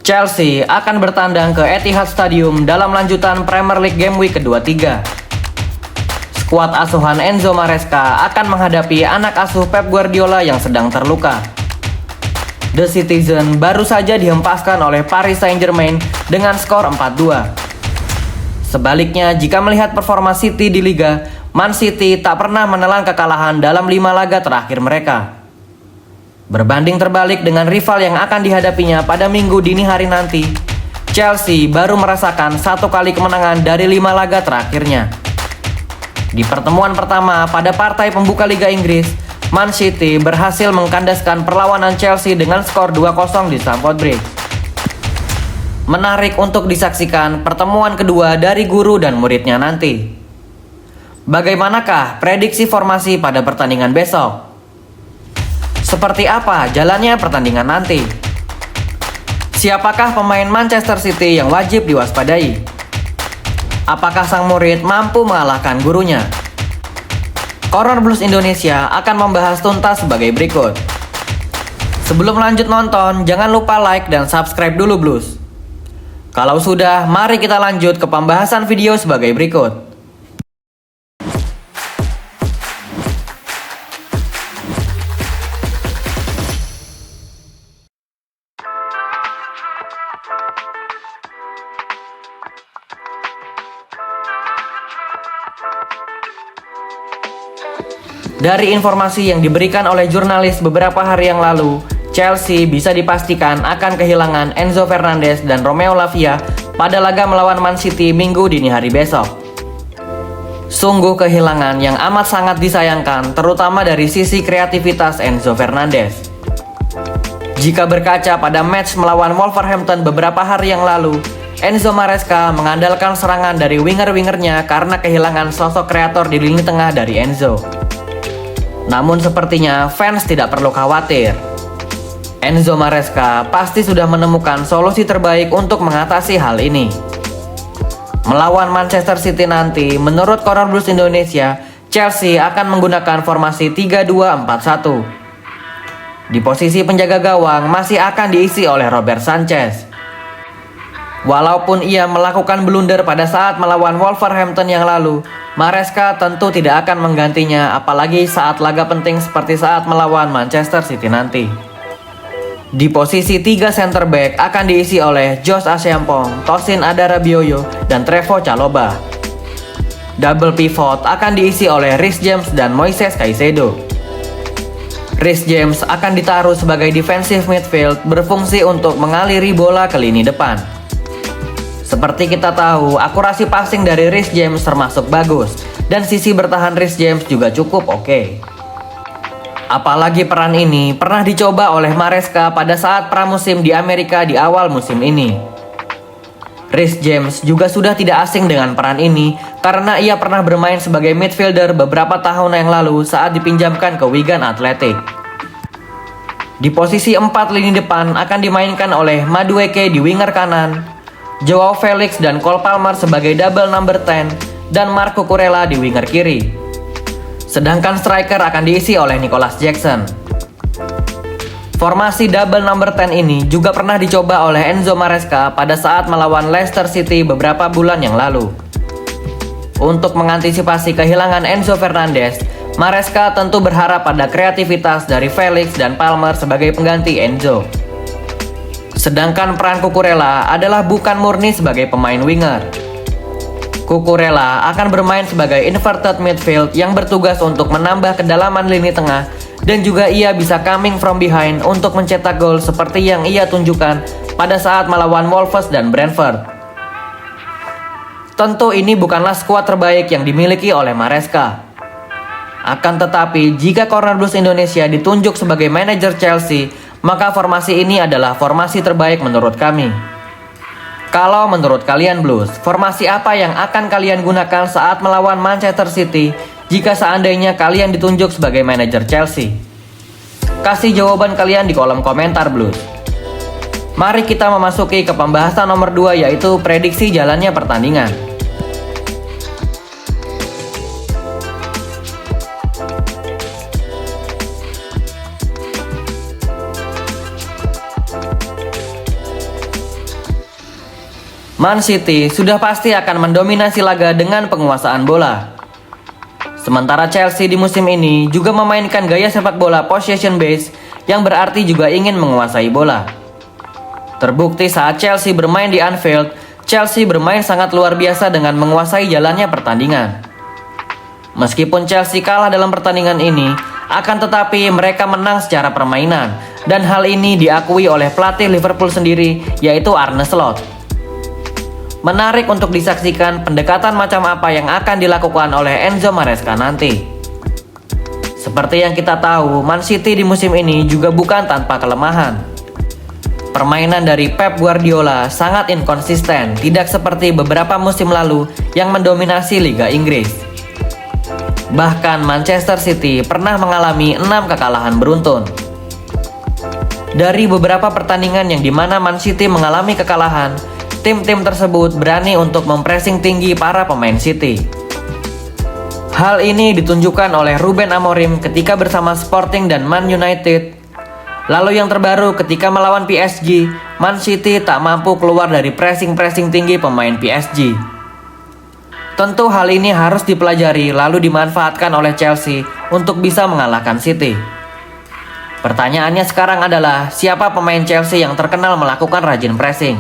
Chelsea akan bertandang ke Etihad Stadium dalam lanjutan Premier League Game Week ke-23. Skuad asuhan Enzo Maresca akan menghadapi anak asuh Pep Guardiola yang sedang terluka. The Citizen baru saja dihempaskan oleh Paris Saint-Germain dengan skor 4-2. Sebaliknya, jika melihat performa City di Liga, Man City tak pernah menelan kekalahan dalam 5 laga terakhir mereka. Berbanding terbalik dengan rival yang akan dihadapinya pada minggu dini hari nanti, Chelsea baru merasakan 1 kali kemenangan dari 5 laga terakhirnya. Di pertemuan pertama pada partai pembuka Liga Inggris, Man City berhasil mengkandaskan perlawanan Chelsea dengan skor 2-0 di Stamford Bridge. Menarik untuk disaksikan pertemuan kedua dari guru dan muridnya nanti. Bagaimanakah prediksi formasi pada pertandingan besok? Seperti apa jalannya pertandingan nanti? Siapakah pemain Manchester City yang wajib diwaspadai? Apakah sang murid mampu mengalahkan gurunya? Corner Blues Indonesia akan membahas tuntas sebagai berikut. Sebelum lanjut nonton, jangan lupa like dan subscribe dulu Blues. Kalau sudah, mari kita lanjut ke pembahasan video sebagai berikut. Dari informasi yang diberikan oleh jurnalis beberapa hari yang lalu, Chelsea bisa dipastikan akan kehilangan Enzo Fernandez dan Romeo Lavia pada laga melawan Man City minggu dini hari besok. Sungguh kehilangan yang amat sangat disayangkan, terutama dari sisi kreativitas Enzo Fernandez. Jika berkaca pada match melawan Wolverhampton beberapa hari yang lalu, Enzo Maresca mengandalkan serangan dari winger-wingernya karena kehilangan sosok kreator di lini tengah dari Enzo. Namun sepertinya fans tidak perlu khawatir. Enzo Maresca pasti sudah menemukan solusi terbaik untuk mengatasi hal ini. Melawan Manchester City nanti, menurut Corner Blues Indonesia, Chelsea akan menggunakan formasi 3-2-4-1. Di posisi penjaga gawang masih akan diisi oleh Robert Sanchez. Walaupun ia melakukan blunder pada saat melawan Wolverhampton yang lalu, Maresca tentu tidak akan menggantinya, apalagi saat laga penting seperti saat melawan Manchester City nanti. Di posisi 3 center back akan diisi oleh Josh Asampong, Tosin Adarabioyo, dan Trevoh Chalobah. Double pivot akan diisi oleh Reece James dan Moises Caicedo. Reece James akan ditaruh sebagai defensive midfield, berfungsi untuk mengaliri bola ke lini depan. Seperti kita tahu, akurasi passing dari Reece James termasuk bagus, dan sisi bertahan Reece James juga cukup oke. Apalagi peran ini pernah dicoba oleh Maresca pada saat pramusim di Amerika di awal musim ini. Reece James juga sudah tidak asing dengan peran ini karena ia pernah bermain sebagai midfielder beberapa tahun yang lalu saat dipinjamkan ke Wigan Athletic. Di posisi 4 lini depan akan dimainkan oleh Madueke di winger kanan, Joao Felix dan Cole Palmer sebagai double number 10, dan Marco Kurela di winger kiri. Sedangkan striker akan diisi oleh Nicholas Jackson. Formasi double number 10 ini juga pernah dicoba oleh Enzo Maresca pada saat melawan Leicester City beberapa bulan yang lalu. Untuk mengantisipasi kehilangan Enzo Fernandez, Maresca tentu berharap pada kreativitas dari Felix dan Palmer sebagai pengganti Enzo. Sedangkan peran Cucurella adalah bukan murni sebagai pemain winger. Cucurella akan bermain sebagai inverted midfield yang bertugas untuk menambah kedalaman lini tengah, dan juga ia bisa coming from behind untuk mencetak gol seperti yang ia tunjukkan pada saat melawan Wolves dan Brentford. Tentu ini bukanlah skuad terbaik yang dimiliki oleh Maresca. Akan tetapi, jika Corner Blues Indonesia ditunjuk sebagai manajer Chelsea, maka formasi ini adalah formasi terbaik menurut kami. Kalau menurut kalian Blues, formasi apa yang akan kalian gunakan saat melawan Manchester City jika seandainya kalian ditunjuk sebagai manajer Chelsea? Kasih jawaban kalian di kolom komentar Blues. Mari kita memasuki ke pembahasan nomor 2, yaitu prediksi jalannya pertandingan. Man City sudah pasti akan mendominasi laga dengan penguasaan bola. Sementara Chelsea di musim ini juga memainkan gaya sepak bola possession based yang berarti juga ingin menguasai bola. Terbukti saat Chelsea bermain di Anfield, Chelsea bermain sangat luar biasa dengan menguasai jalannya pertandingan. Meskipun Chelsea kalah dalam pertandingan ini, akan tetapi mereka menang secara permainan, dan hal ini diakui oleh pelatih Liverpool sendiri, yaitu Arne Slot. Menarik untuk disaksikan pendekatan macam apa yang akan dilakukan oleh Enzo Maresca nanti. Seperti yang kita tahu, Man City di musim ini juga bukan tanpa kelemahan. Permainan dari Pep Guardiola sangat inkonsisten, tidak seperti beberapa musim lalu yang mendominasi Liga Inggris. Bahkan Manchester City pernah mengalami 6 kekalahan beruntun. Dari beberapa pertandingan yang dimana Man City mengalami kekalahan, tim-tim tersebut berani untuk mempressing tinggi para pemain City. Hal ini ditunjukkan oleh Ruben Amorim ketika bersama Sporting dan Man United. Lalu yang terbaru ketika melawan PSG, Man City tak mampu keluar dari pressing-pressing tinggi pemain PSG. Tentu hal ini harus dipelajari lalu dimanfaatkan oleh Chelsea untuk bisa mengalahkan City. Pertanyaannya sekarang adalah, siapa pemain Chelsea yang terkenal melakukan rajin pressing?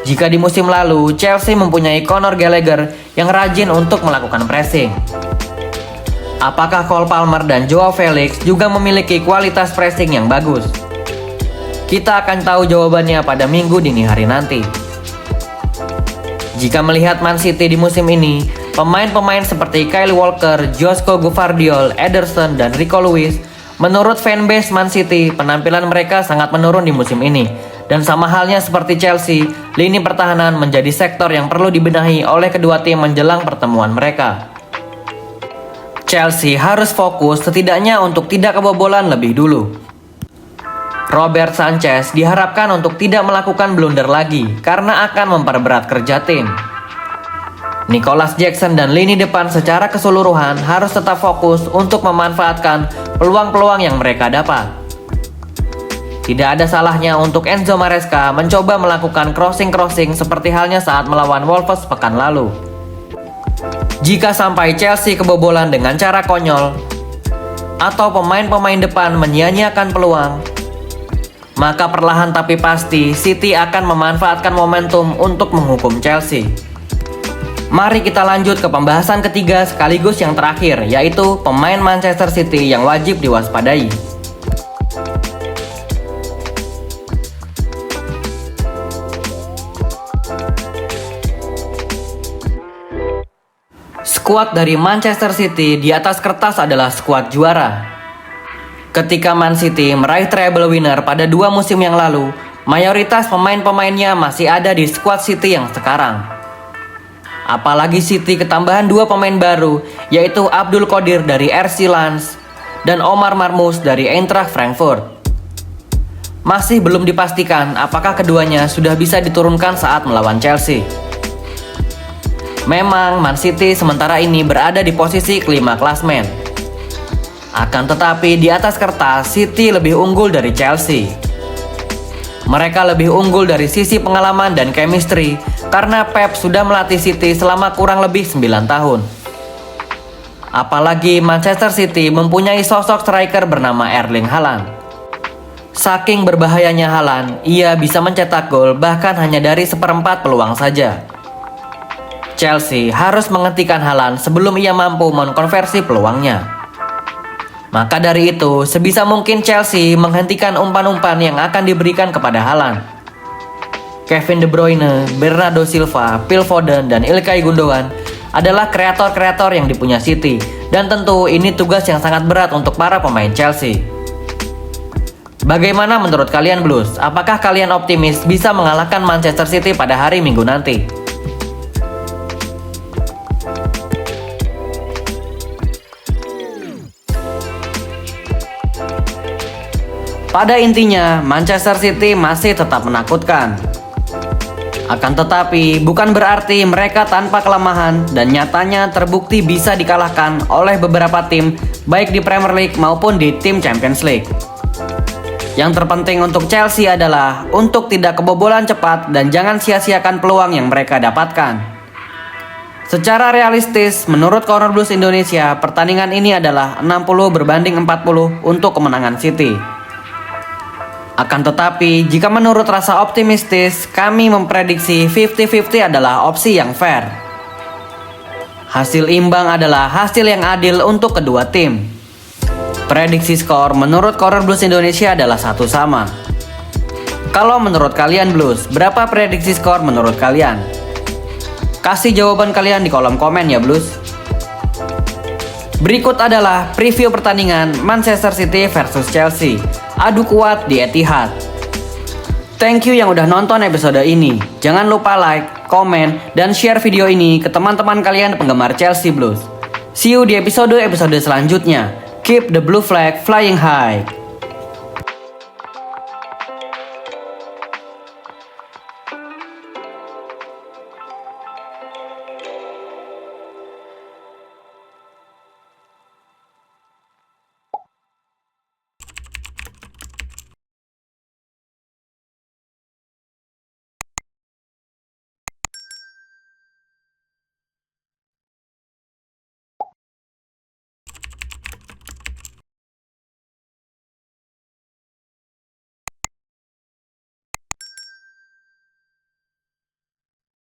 Jika di musim lalu, Chelsea mempunyai Conor Gallagher yang rajin untuk melakukan pressing. Apakah Cole Palmer dan Joao Felix juga memiliki kualitas pressing yang bagus? Kita akan tahu jawabannya pada minggu dini hari nanti. Jika melihat Man City di musim ini, pemain-pemain seperti Kyle Walker, Joško Gvardiol, Ederson, dan Rico Lewis, menurut fanbase Man City, penampilan mereka sangat menurun di musim ini. Dan sama halnya seperti Chelsea, lini pertahanan menjadi sektor yang perlu dibenahi oleh kedua tim menjelang pertemuan mereka. Chelsea harus fokus setidaknya untuk tidak kebobolan lebih dulu. Robert Sanchez diharapkan untuk tidak melakukan blunder lagi karena akan memperberat kerja tim. Nicholas Jackson dan lini depan secara keseluruhan harus tetap fokus untuk memanfaatkan peluang-peluang yang mereka dapat. Tidak ada salahnya untuk Enzo Maresca mencoba melakukan crossing-crossing seperti halnya saat melawan Wolves pekan lalu. Jika sampai Chelsea kebobolan dengan cara konyol, atau pemain-pemain depan menyia-nyiakan peluang, maka perlahan tapi pasti City akan memanfaatkan momentum untuk menghukum Chelsea. Mari kita lanjut ke pembahasan ketiga sekaligus yang terakhir, yaitu pemain Manchester City yang wajib diwaspadai. Skuad dari Manchester City di atas kertas adalah skuad juara. Ketika Man City meraih treble winner pada 2 musim yang lalu, mayoritas pemain-pemainnya masih ada di skuad City yang sekarang. Apalagi City ketambahan 2 pemain baru, yaitu Abdul Qodir dari RC Lens dan Omar Marmoush dari Eintracht Frankfurt. Masih belum dipastikan apakah keduanya sudah bisa diturunkan saat melawan Chelsea. Memang Man City sementara ini berada di posisi kelima klasmen. Akan tetapi di atas kertas City lebih unggul dari Chelsea. Mereka lebih unggul dari sisi pengalaman dan chemistry karena Pep sudah melatih City selama kurang lebih 9 tahun. Apalagi Manchester City mempunyai sosok striker bernama Erling Haaland. Saking berbahayanya Haaland, ia bisa mencetak gol bahkan hanya dari 1/4 peluang saja. Chelsea harus menghentikan Haaland sebelum ia mampu mengkonversi peluangnya. Maka dari itu, sebisa mungkin Chelsea menghentikan umpan-umpan yang akan diberikan kepada Haaland. Kevin De Bruyne, Bernardo Silva, Phil Foden, dan Ilkay Gundogan adalah kreator-kreator yang dipunya City, dan tentu ini tugas yang sangat berat untuk para pemain Chelsea. Bagaimana menurut kalian Blues? Apakah kalian optimis bisa mengalahkan Manchester City pada hari Minggu nanti? Pada intinya, Manchester City masih tetap menakutkan. Akan tetapi, bukan berarti mereka tanpa kelemahan dan nyatanya terbukti bisa dikalahkan oleh beberapa tim baik di Premier League maupun di tim Champions League. Yang terpenting untuk Chelsea adalah untuk tidak kebobolan cepat dan jangan sia-siakan peluang yang mereka dapatkan. Secara realistis, menurut Corner Blues Indonesia, pertandingan ini adalah 60-40 untuk kemenangan City. Akan tetapi, jika menurut rasa optimistis, kami memprediksi 50-50 adalah opsi yang fair. Hasil imbang adalah hasil yang adil untuk kedua tim. Prediksi skor menurut Corner Blues Indonesia adalah 1 sama. Kalau menurut kalian Blues, berapa prediksi skor menurut kalian? Kasih jawaban kalian di kolom komen ya Blues. Berikut adalah preview pertandingan Manchester City versus Chelsea. Adu kuat di Etihad. Thank you yang udah nonton episode ini. Jangan lupa like, komen, dan share video ini ke teman-teman kalian penggemar Chelsea Blues. See you di episode selanjutnya. Keep the blue flag flying high.